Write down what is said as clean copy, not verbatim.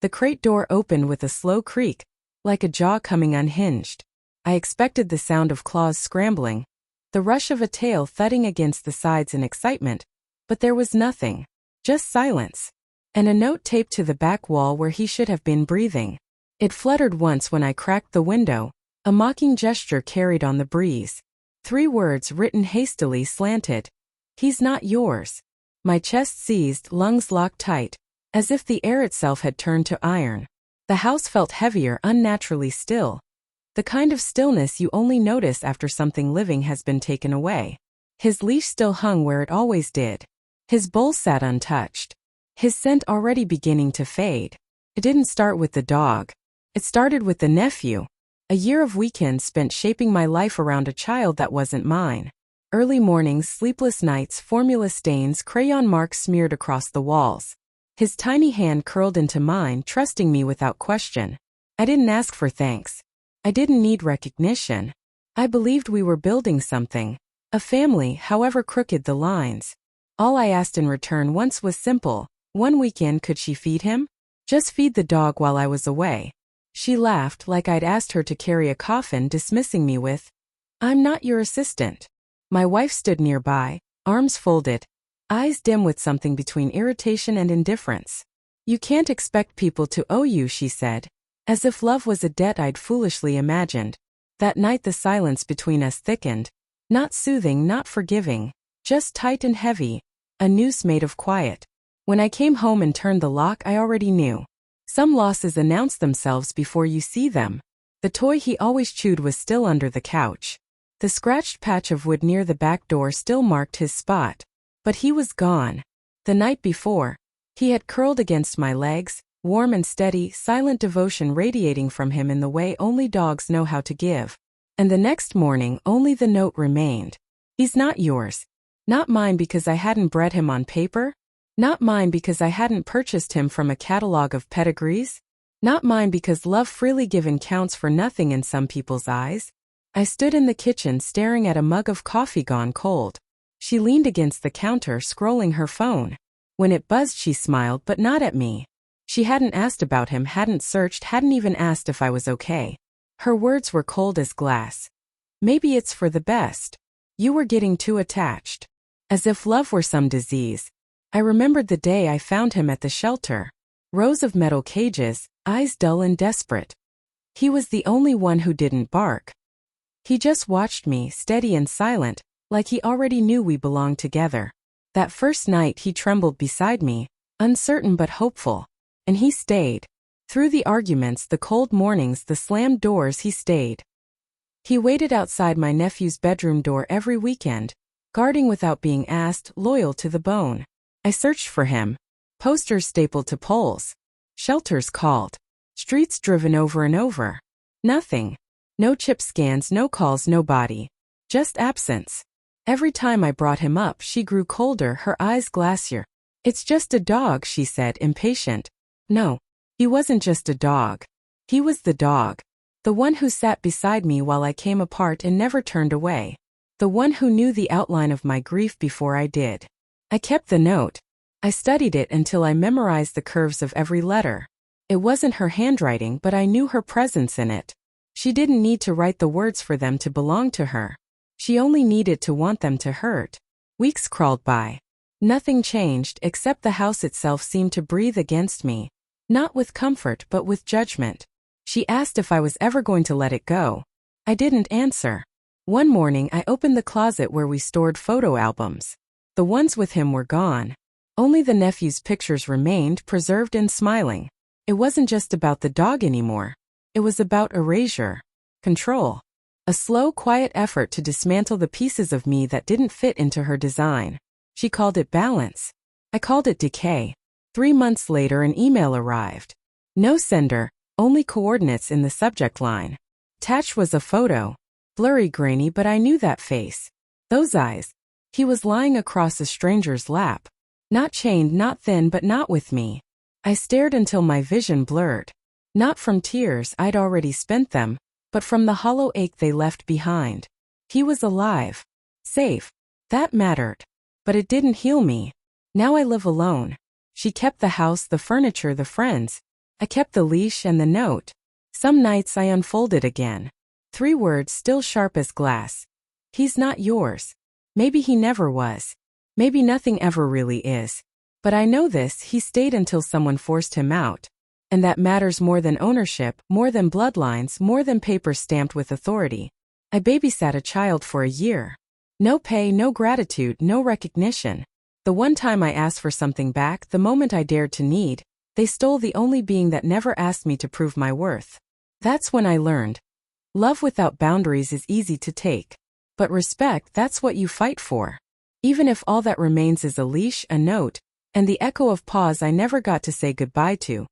The crate door opened with a slow creak, like a jaw coming unhinged. I expected the sound of claws scrambling, the rush of a tail thudding against the sides in excitement, but there was nothing. Just silence. And a note taped to the back wall where he should have been breathing. It fluttered once when I cracked the window, a mocking gesture carried on the breeze. 3 words written hastily slanted. He's not yours. My chest seized, lungs locked tight, as if the air itself had turned to iron. The house felt heavier, unnaturally still. The kind of stillness you only notice after something living has been taken away. His leash still hung where it always did. His bowl sat untouched. His scent already beginning to fade. It didn't start with the dog. It started with the nephew. A year of weekends spent shaping my life around a child that wasn't mine. Early mornings, sleepless nights, formula stains, crayon marks smeared across the walls. His tiny hand curled into mine, trusting me without question. I didn't ask for thanks. I didn't need recognition. I believed we were building something. A family, however crooked the lines. All I asked in return once was simple. One weekend could she feed him? Just feed the dog while I was away. She laughed like I'd asked her to carry a coffin, dismissing me with, "I'm not your assistant." My wife stood nearby, arms folded, eyes dim with something between irritation and indifference. "You can't expect people to owe you," she said, as if love was a debt I'd foolishly imagined. That night the silence between us thickened, not soothing, not forgiving, just tight and heavy, a noose made of quiet. When I came home and turned the lock, I already knew. Some losses announce themselves before you see them. The toy he always chewed was still under the couch. The scratched patch of wood near the back door still marked his spot. But he was gone. The night before, he had curled against my legs, warm and steady, silent devotion radiating from him in the way only dogs know how to give. And the next morning, only the note remained. "He's not yours. Not mine because I hadn't bred him on paper. Not mine because I hadn't purchased him from a catalog of pedigrees. Not mine because love freely given counts for nothing in some people's eyes." I stood in the kitchen staring at a mug of coffee gone cold. She leaned against the counter, scrolling her phone. When it buzzed, she smiled, but not at me. She hadn't asked about him, hadn't searched, hadn't even asked if I was okay. Her words were cold as glass. "Maybe it's for the best. You were getting too attached." As if love were some disease. I remembered the day I found him at the shelter. Rows of metal cages, eyes dull and desperate. He was the only one who didn't bark. He just watched me, steady and silent, like he already knew we belonged together. That first night he trembled beside me, uncertain but hopeful. And he stayed. Through the arguments, the cold mornings, the slammed doors, he stayed. He waited outside my nephew's bedroom door every weekend, guarding without being asked, loyal to the bone. I searched for him. Posters stapled to poles. Shelters called. Streets driven over and over. Nothing. No chip scans, no calls, no body. Just absence. Every time I brought him up, she grew colder, her eyes glacier. "It's just a dog," she said, impatient. No, he wasn't just a dog. He was the dog. The one who sat beside me while I came apart and never turned away. The one who knew the outline of my grief before I did. I kept the note. I studied it until I memorized the curves of every letter. It wasn't her handwriting, but I knew her presence in it. She didn't need to write the words for them to belong to her. She only needed to want them to hurt. Weeks crawled by. Nothing changed except the house itself seemed to breathe against me. Not with comfort but with judgment. She asked if I was ever going to let it go. I didn't answer. One morning I opened the closet where we stored photo albums. The ones with him were gone. Only the nephew's pictures remained, preserved and smiling. It wasn't just about the dog anymore. It was about erasure. Control. A slow, quiet effort to dismantle the pieces of me that didn't fit into her design. She called it balance. I called it decay. 3 months later an email arrived. No sender, only coordinates in the subject line. Attached was a photo. Blurry, grainy, but I knew that face. Those eyes. He was lying across a stranger's lap. Not chained, not thin, but not with me. I stared until my vision blurred. Not from tears, I'd already spent them, but from the hollow ache they left behind. He was alive. Safe. That mattered. But it didn't heal me. Now I live alone. She kept the house, the furniture, the friends. I kept the leash and the note. Some nights I unfolded again. 3 words still sharp as glass. He's not yours. Maybe he never was. Maybe nothing ever really is. But I know this, he stayed until someone forced him out. And that matters more than ownership, more than bloodlines, more than papers stamped with authority. I babysat a child for a year. No pay, no gratitude, no recognition. The one time I asked for something back, the moment I dared to need, they stole the only being that never asked me to prove my worth. That's when I learned. Love without boundaries is easy to take. But respect, that's what you fight for. Even if all that remains is a leash, a note, and the echo of pause I never got to say goodbye to.